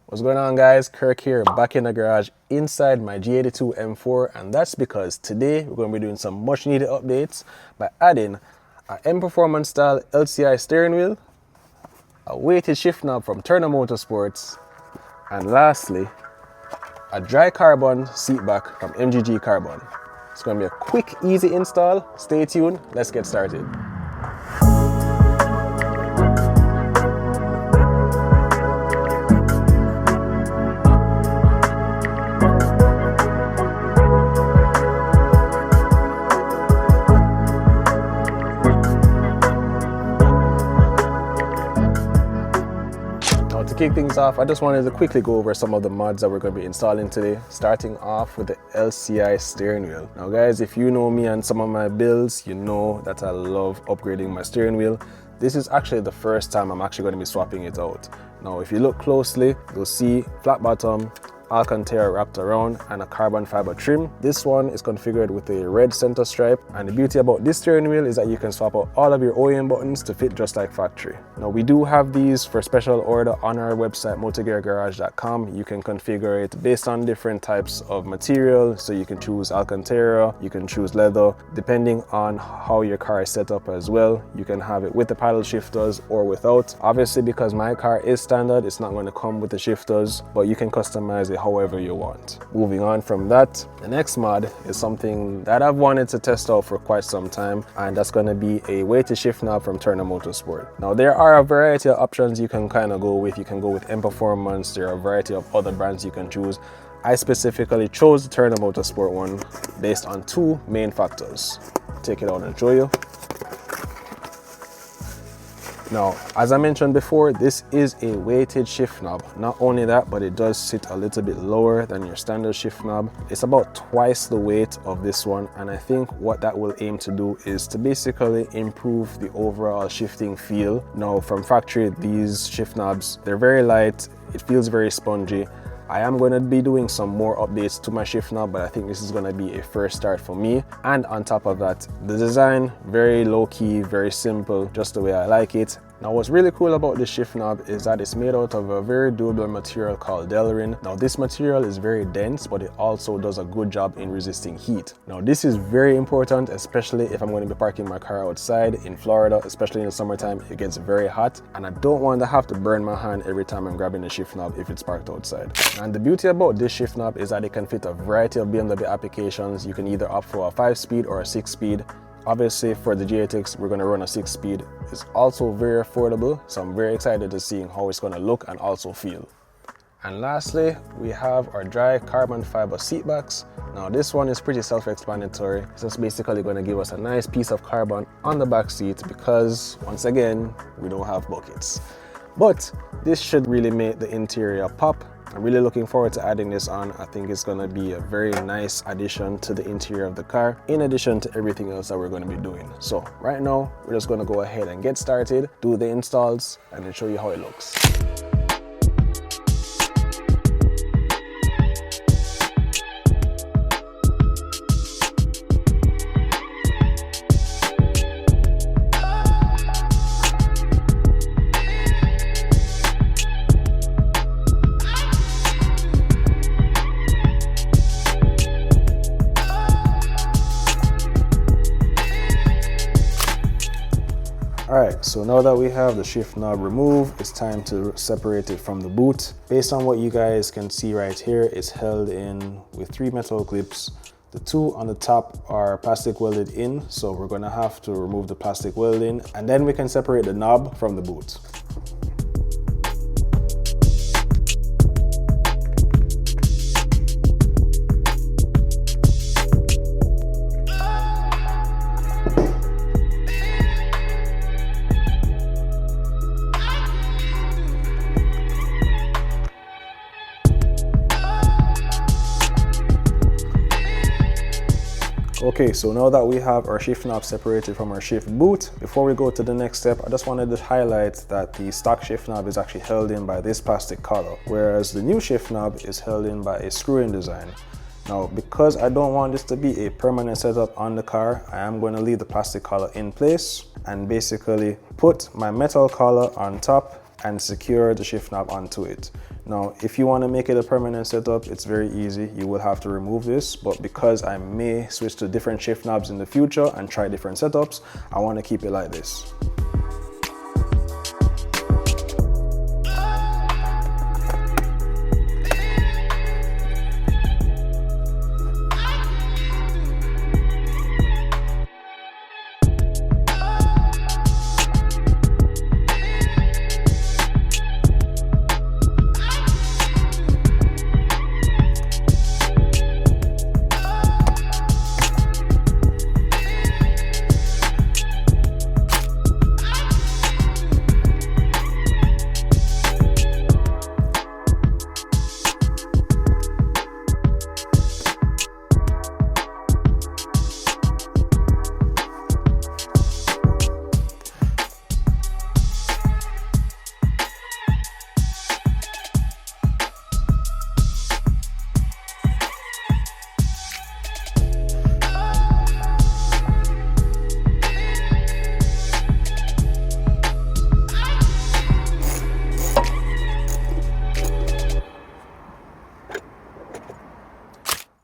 What's going on, guys? Kirk here, back in the garage inside my G82 M4, and that's because today we're going to be doing some much needed updates by adding a M Performance style LCI steering wheel, a weighted shift knob from Turner Motorsports, and lastly a dry carbon seat back from MGG Carbon. It's going to be a quick, easy install. Stay tuned, let's get started. To kick things off, I just wanted to quickly go over some of the mods that we're going to be installing today, starting off with the LCI steering wheel. Now guys, if you know me and some of my builds, you know that I love upgrading my steering wheel. This is actually the first time I'm actually going to be swapping it out. Now if you look closely, you'll see flat bottom, Alcantara wrapped around, and a carbon fiber trim. This one is configured with a red center stripe, and the beauty about this steering wheel is that you can swap out all of your OEM buttons to fit just like factory. Now we do have these for special order on our website MotoGeargarage.com. You can configure it based on different types of material, so you can choose Alcantara, you can choose leather, depending on how your car is set up as well. You can have it with the paddle shifters or without. Obviously, because my car is standard, it's not going to come with the shifters, but you can customize it however you want. Moving on from that, the next mod is something that I've wanted to test out for quite some time, and that's going to be a weighted shift knob from Turner Motorsport. Now there are a variety of options you can kind of go with. You can go with M Performance, there are a variety of other brands you can choose. I specifically chose the Turner Motorsport one based on two main factors. Take it out and show you. Now, as I mentioned before, this is a weighted shift knob. Not only that, but it does sit a little bit lower than your standard shift knob. It's about twice the weight of this one, and I think what that will aim to do is to basically improve the overall shifting feel. Now, from factory, these shift knobs, they're very light, it feels very spongy. I am going to be doing some more updates to my shift knob, but I think this is going to be a first start for me. And on top of that, the design, very low key, very simple, just the way I like it. Now what's really cool about this shift knob is that it's made out of a very durable material called Delrin. Now this material is very dense, but it also does a good job in resisting heat. Now this is very important, especially if I'm going to be parking my car outside in Florida, especially in the summertime. It gets very hot, and I don't want to have to burn my hand every time I'm grabbing the shift knob if it's parked outside. And the beauty about this shift knob is that it can fit a variety of BMW applications. You can either opt for a 5-speed or a 6-speed. Obviously for the G8X, we're going to run a 6-speed. It's also very affordable, so I'm very excited to see how it's going to look and also feel. And lastly, we have our dry carbon fiber seat backs. Now this one is pretty self-explanatory. It's just basically going to give us a nice piece of carbon on the back seat because, once again, we don't have buckets. But this should really make the interior pop. I'm really looking forward to adding this on. I think it's going to be a very nice addition to the interior of the car, in addition to everything else that we're going to be doing. So right now, we're just going to go ahead and get started, do the installs, and then show you how it looks. Alright, so now that we have the shift knob removed, it's time to separate it from the boot. Based on what you guys can see right here, it's held in with 3 metal clips. The 2 on the top are plastic welded in, so we're going to have to remove the plastic welding, and then we can separate the knob from the boot. Okay, so now that we have our shift knob separated from our shift boot, before we go to the next step, I just wanted to highlight that the stock shift knob is actually held in by this plastic collar, whereas the new shift knob is held in by a screw-in design. Now, because I don't want this to be a permanent setup on the car, I am going to leave the plastic collar in place and basically put my metal collar on top and secure the shift knob onto it. Now, if you want to make it a permanent setup, it's very easy. You will have to remove this, but because I may switch to different shift knobs in the future and try different setups, I want to keep it like this.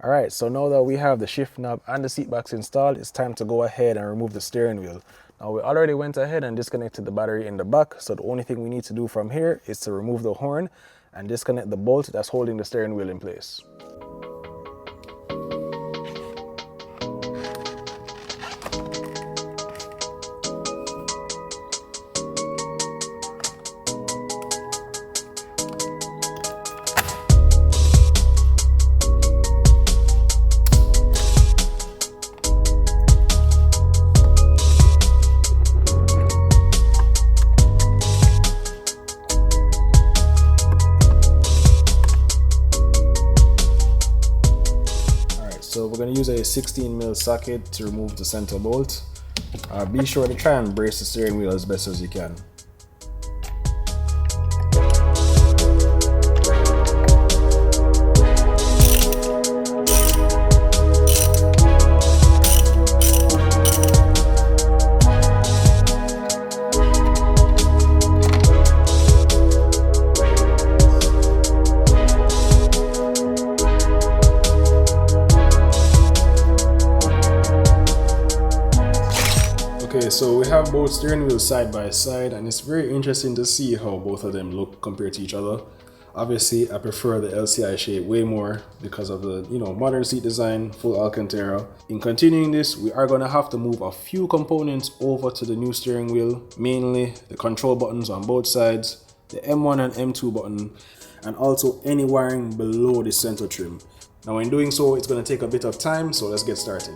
Alright, so now that we have the shift knob and the seat backs installed, it's time to go ahead and remove the steering wheel. Now we already went ahead and disconnected the battery in the back, so the only thing we need to do from here is to remove the horn and disconnect the bolt that's holding the steering wheel in place. So we're going to use a 16mm socket to remove the center bolt. Be sure to try and brace the steering wheel as best as you can. Okay, so we have both steering wheels side by side, and it's very interesting to see how both of them look compared to each other. Obviously, I prefer the LCI shape way more because of the, modern seat design, full Alcantara. In continuing this, we are going to have to move a few components over to the new steering wheel, mainly the control buttons on both sides, the M1 and M2 button, and also any wiring below the center trim. Now, in doing so, it's going to take a bit of time, so let's get started.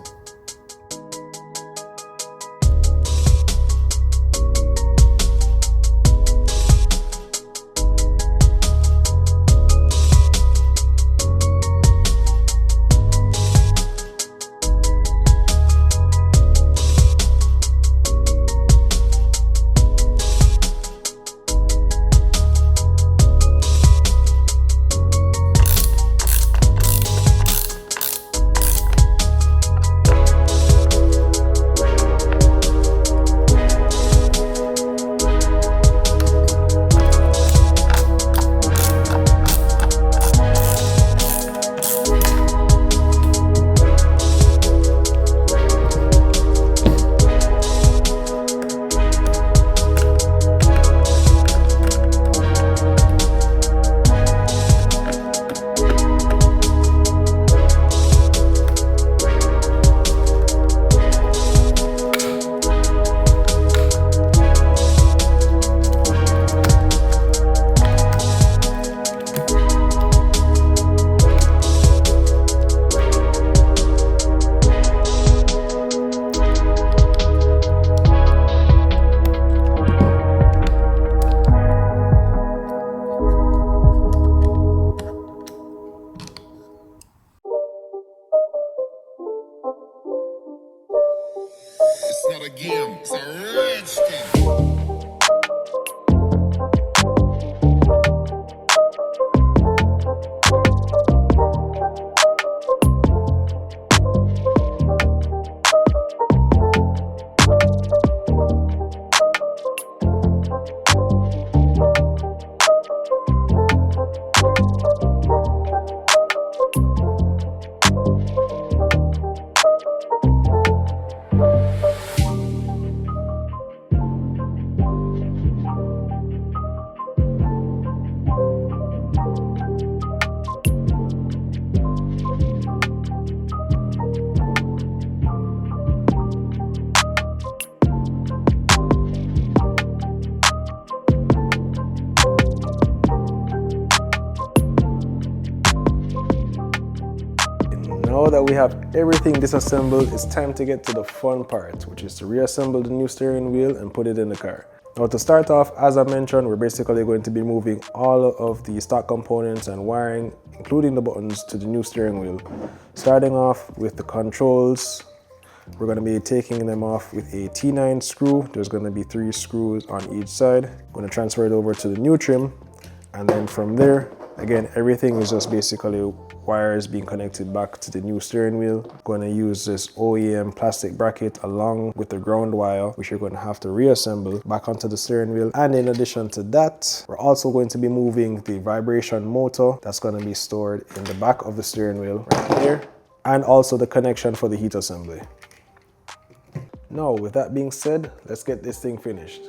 Now that we have everything disassembled, it's time to get to the fun part, which is to reassemble the new steering wheel and put it in the car. Now to start off, as I mentioned, we're basically going to be moving all of the stock components and wiring, including the buttons, to the new steering wheel. Starting off with the controls, we're going to be taking them off with a T9 screw. There's going to be 3 screws on each side. I'm going to transfer it over to the new trim, and then from there, again, everything is just basically wires being connected back to the new steering wheel. Going to use this OEM plastic bracket along with the ground wire, which you're going to have to reassemble back onto the steering wheel. And in addition to that, we're also going to be moving the vibration motor that's going to be stored in the back of the steering wheel right here, and also the connection for the heat assembly. Now, with that being said, let's get this thing finished.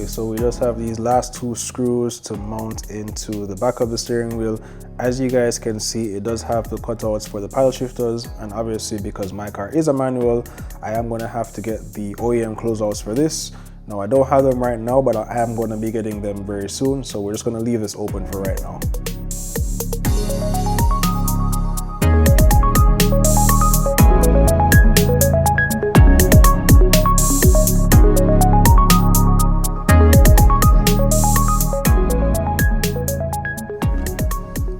So we just have these last 2 screws to mount into the back of the steering wheel. As you guys can see, it does have the cutouts for the paddle shifters, and obviously because my car is a manual, I am going to have to get the OEM closeouts for this. Now I don't have them right now, but I am going to be getting them very soon, so we're just going to leave this open for right now.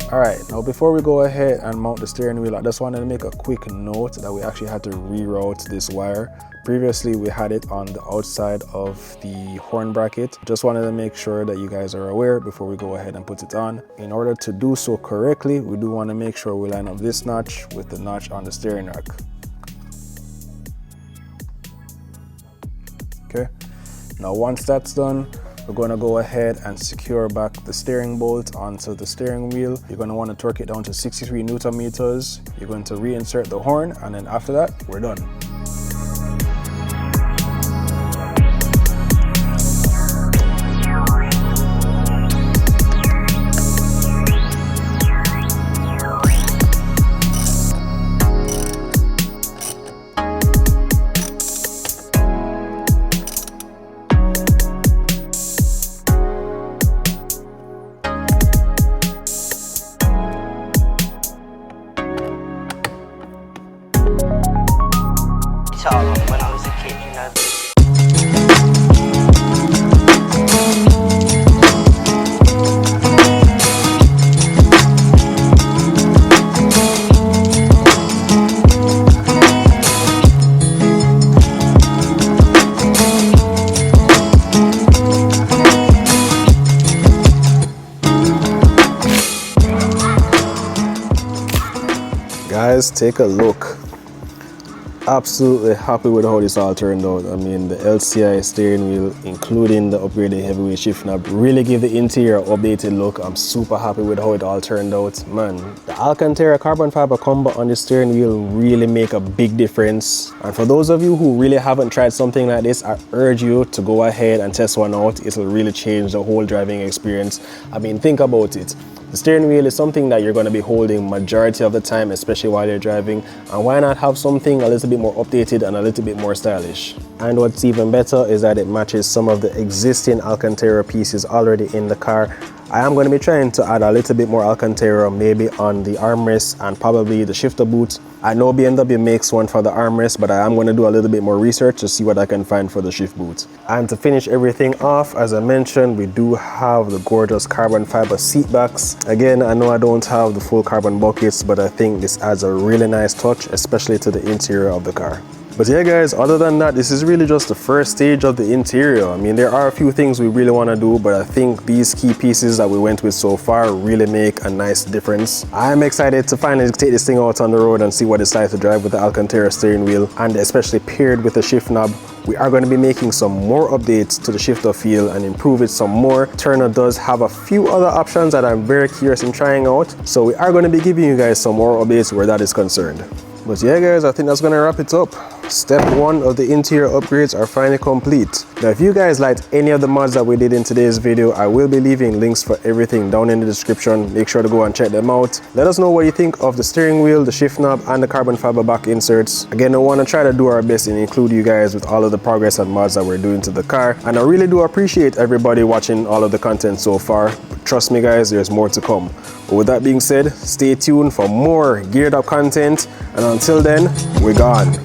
Alright, now before we go ahead and mount the steering wheel, I just wanted to make a quick note that we actually had to reroute this wire. Previously we had it on the outside of the horn bracket. Just wanted to make sure that you guys are aware before we go ahead and put it on. In order to do so correctly, we do want to make sure we line up this notch with the notch on the steering rack. Okay, now once that's done, we're going to go ahead and secure back the steering bolt onto the steering wheel. You're going to want to torque it down to 63 Newton meters. You're going to reinsert the horn, and then after that, we're done. take a look. Absolutely happy with how this all turned out. I mean, the LCI steering wheel, including the upgraded heavyweight shift knob, really give the interior updated look. I'm super happy with how it all turned out. Man, the Alcantara carbon fiber combo on the steering wheel really make a big difference. And for those of you who really haven't tried something like this, I urge you to go ahead and test one out. It'll really change the whole driving experience. I mean, think about it. The steering wheel is something that you're going to be holding majority of the time, especially while you're driving, and why not have something a little bit more updated and a little bit more stylish? And what's even better is that it matches some of the existing Alcantara pieces already in the car. I am going to be trying to add a little bit more Alcantara, maybe on the armrest and probably the shifter boot. I know BMW makes one for the armrest, but I am going to do a little bit more research to see what I can find for the shift boot. And to finish everything off, as I mentioned, we do have the gorgeous carbon fiber seat backs. Again, I know I don't have the full carbon buckets, but I think this adds a really nice touch, especially to the interior of the car. But yeah guys, other than that, this is really just the first stage of the interior. I mean, there are a few things we really want to do, but I think these key pieces that we went with so far really make a nice difference. I'm excited to finally take this thing out on the road and see what it's like to drive with the Alcantara steering wheel, and especially paired with the shift knob. We are going to be making some more updates to the shifter feel and improve it some more. Turner does have a few other options that I'm very curious in trying out, so we are going to be giving you guys some more updates where that is concerned. But yeah guys, I think that's gonna wrap it up. Step 1 of the interior upgrades are finally complete. Now if you guys liked any of the mods that we did in today's video, I will be leaving links for everything down in the description. Make sure to go and check them out. Let us know what you think of the steering wheel, the shift knob, and the carbon fiber back inserts. Again, I want to try to do our best and include you guys with all of the progress and mods that we're doing to the car. And I really do appreciate everybody watching all of the content so far. But trust me guys, there's more to come. But with that being said, stay tuned for more geared up content, and until then, we're gone.